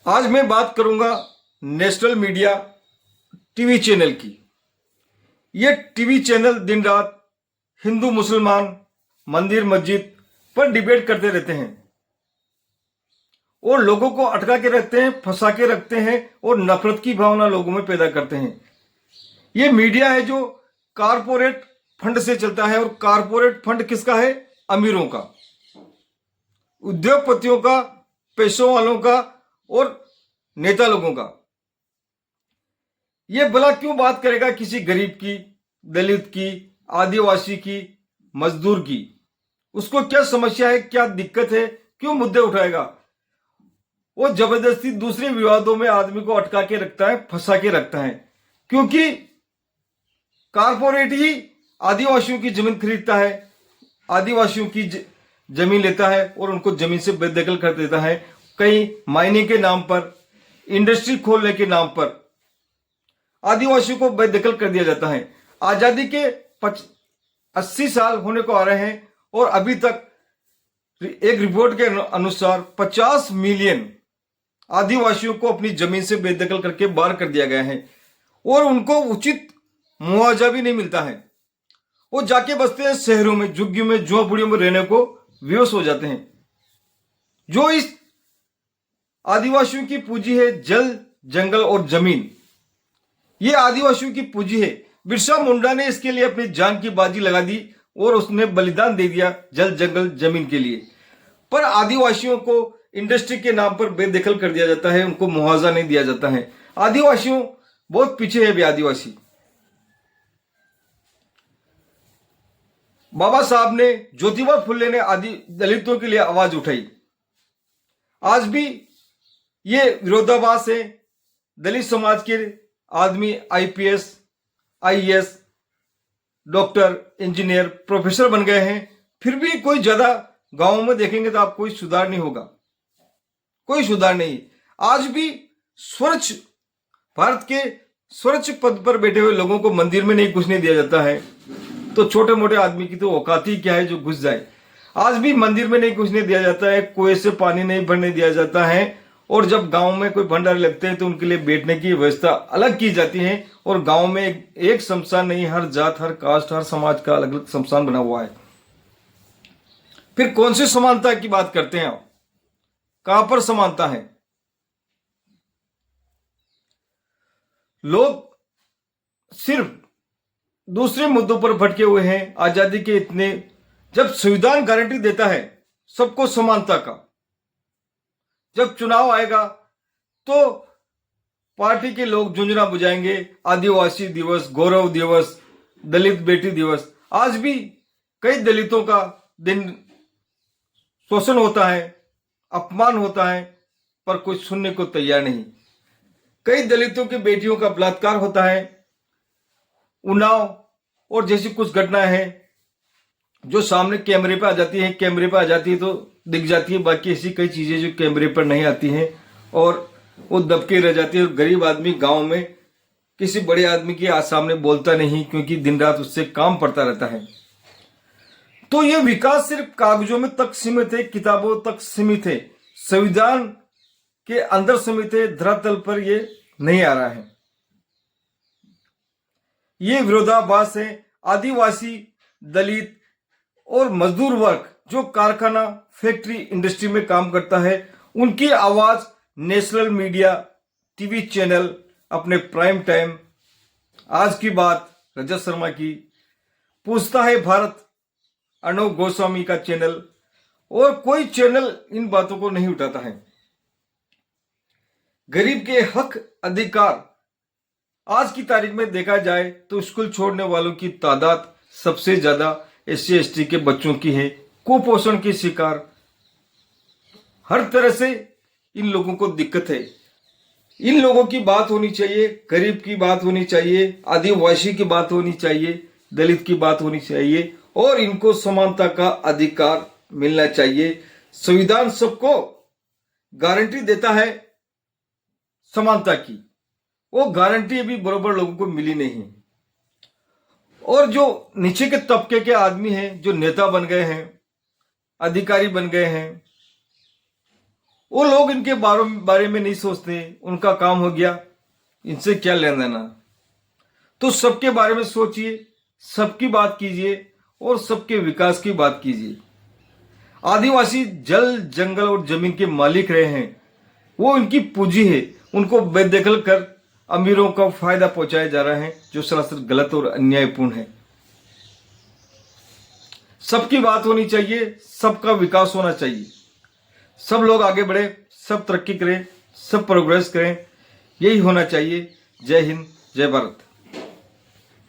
आज मैं बात करूंगा नेशनल मीडिया टीवी चैनल की। ये टीवी चैनल दिन रात हिंदू मुसलमान मंदिर मस्जिद पर डिबेट करते रहते हैं और लोगों को अटका के रखते हैं, फंसा के रखते हैं और नफरत की भावना लोगों में पैदा करते हैं। ये मीडिया है जो कारपोरेट फंड से चलता है और कारपोरेट फंड किसका है? अमीरों का, उद्योगपतियों का, पैसों वालों का और नेता लोगों का। ये भला क्यों बात करेगा किसी गरीब की, दलित की, आदिवासी की, मजदूर की? उसको क्या समस्या है, क्या दिक्कत है, क्यों मुद्दे उठाएगा? वो जबरदस्ती दूसरे विवादों में आदमी को अटका के रखता है, फंसा के रखता है, क्योंकि कारपोरेट ही आदिवासियों की जमीन खरीदता है, आदिवासियों की जमीन लेता है और उनको जमीन से बेदखल कर देता है। कहीं माइनिंग के नाम पर, इंडस्ट्री खोलने के नाम पर आदिवासियों को बेदखल कर दिया जाता है। आजादी के 80 साल होने को आ रहे हैं और अभी तक एक रिपोर्ट के अनुसार 50 मिलियन आदिवासियों को अपनी जमीन से बेदखल करके बाहर कर दिया गया है और उनको उचित मुआवजा भी नहीं मिलता है। वो जाके बसते हैं शहरों में, झुग्गियों में, झोंपड़ियों में रहने को विवश हो जाते हैं। जो इस आदिवासियों की पूंजी है जल, जंगल और जमीन, ये आदिवासियों की पूंजी है। बिरसा मुंडा ने इसके लिए अपनी जान की बाजी लगा दी और उसने बलिदान दे दिया जल, जंगल, जमीन के लिए। पर आदिवासियों को इंडस्ट्री के नाम पर बेदखल कर दिया जाता है, उनको मुआवजा नहीं दिया जाता है। आदिवासियों बहुत पीछे है भी आदिवासी। बाबा साहब ने, ज्योतिबा फुले ने आदि दलितों के लिए आवाज उठाई। आज भी ये विरोधाभास है। दलित समाज के आदमी IPS, IAS, doctor, engineer, professor बन गए हैं, फिर भी कोई ज्यादा गांवों में देखेंगे तो आपको कोई सुधार नहीं होगा, कोई सुधार नहीं। आज भी स्वच्छ भारत के स्वच्छ पद पर बैठे हुए लोगों को मंदिर में नहीं घुसने दिया जाता है, तो छोटे मोटे आदमी की तो औकात ही क्या है जो घुस जाए। आज भी मंदिर में नहीं घुसने दिया जाता है, कुएं से पानी नहीं भरने दिया जाता है और जब गांव में कोई भंडारे लगते हैं तो उनके लिए बैठने की व्यवस्था अलग की जाती है। और गांव में एक शमशान नहीं, हर जात, हर कास्ट, हर समाज का अलग अलग शमशान बना हुआ है। फिर कौन सी समानता की बात करते हैं आप? कहां पर समानता है? लोग सिर्फ दूसरे मुद्दों पर भटके हुए हैं। आजादी के इतने, जब संविधान गारंटी देता है सबको समानता का, जब चुनाव आएगा तो पार्टी के लोग झुंझुना बुझाएंगे, आदिवासी दिवस, गौरव दिवस, दलित बेटी दिवस। आज भी कई दलितों का दिन शोषण होता है, अपमान होता है, पर कोई सुनने को तैयार नहीं। कई दलितों की बेटियों का बलात्कार होता है। उन्नाव और जैसी कुछ घटनाएं हैं जो सामने कैमरे पे आ जाती है, कैमरे पे आ जाती है तो दिख जाती है, बाकी ऐसी कई चीजें जो कैमरे पर नहीं आती हैं और वो दबके रह जाती है। और गरीब आदमी गांव में किसी बड़े आदमी के सामने बोलता नहीं, क्योंकि दिन रात उससे काम पड़ता रहता है। तो ये विकास सिर्फ कागजों में तक सीमित है, किताबों तक सीमित है, संविधान के अंदर सीमित है, धरातल पर ये नहीं आ रहा है। ये विरोधाभास है। आदिवासी, दलित और मजदूर वर्ग जो कारखाना, फैक्ट्री, इंडस्ट्री में काम करता है, उनकी आवाज नेशनल मीडिया टीवी चैनल अपने प्राइम टाइम, आज की बात रजत शर्मा की, पूछता है भारत, अर्णव गोस्वामी का चैनल, और कोई चैनल इन बातों को नहीं उठाता है। गरीब के हक, अधिकार, आज की तारीख में देखा जाए तो स्कूल छोड़ने वालों की तादाद सबसे ज्यादा SC ST के बच्चों की है। कुपोषण की शिकार, हर तरह से इन लोगों को दिक्कत है। इन लोगों की बात होनी चाहिए, गरीब की बात होनी चाहिए, आदिवासी की बात होनी चाहिए, दलित की बात होनी चाहिए और इनको समानता का अधिकार मिलना चाहिए। संविधान सबको गारंटी देता है समानता की, वो गारंटी अभी बराबर लोगों को मिली नहीं। और जो नीचे के तबके के आदमी हैं, जो नेता बन गए हैं, अधिकारी बन गए हैं, वो लोग इनके बारे में नहीं सोचते, उनका काम हो गया, इनसे क्या लेना देना। तो सबके बारे में सोचिए, सबकी बात कीजिए और सबके विकास की बात कीजिए। आदिवासी जल, जंगल और जमीन के मालिक रहे हैं, वो इनकी पूंजी है। उनको बेदखल कर अमीरों को फायदा पहुंचाया जा रहा है, जो सरासर गलत और अन्यायपूर्ण है। सबकी बात होनी चाहिए, सबका विकास होना चाहिए, सब लोग आगे बढ़े, सब तरक्की करें, सब प्रोग्रेस करें, यही होना चाहिए। जय हिंद, जय भारत।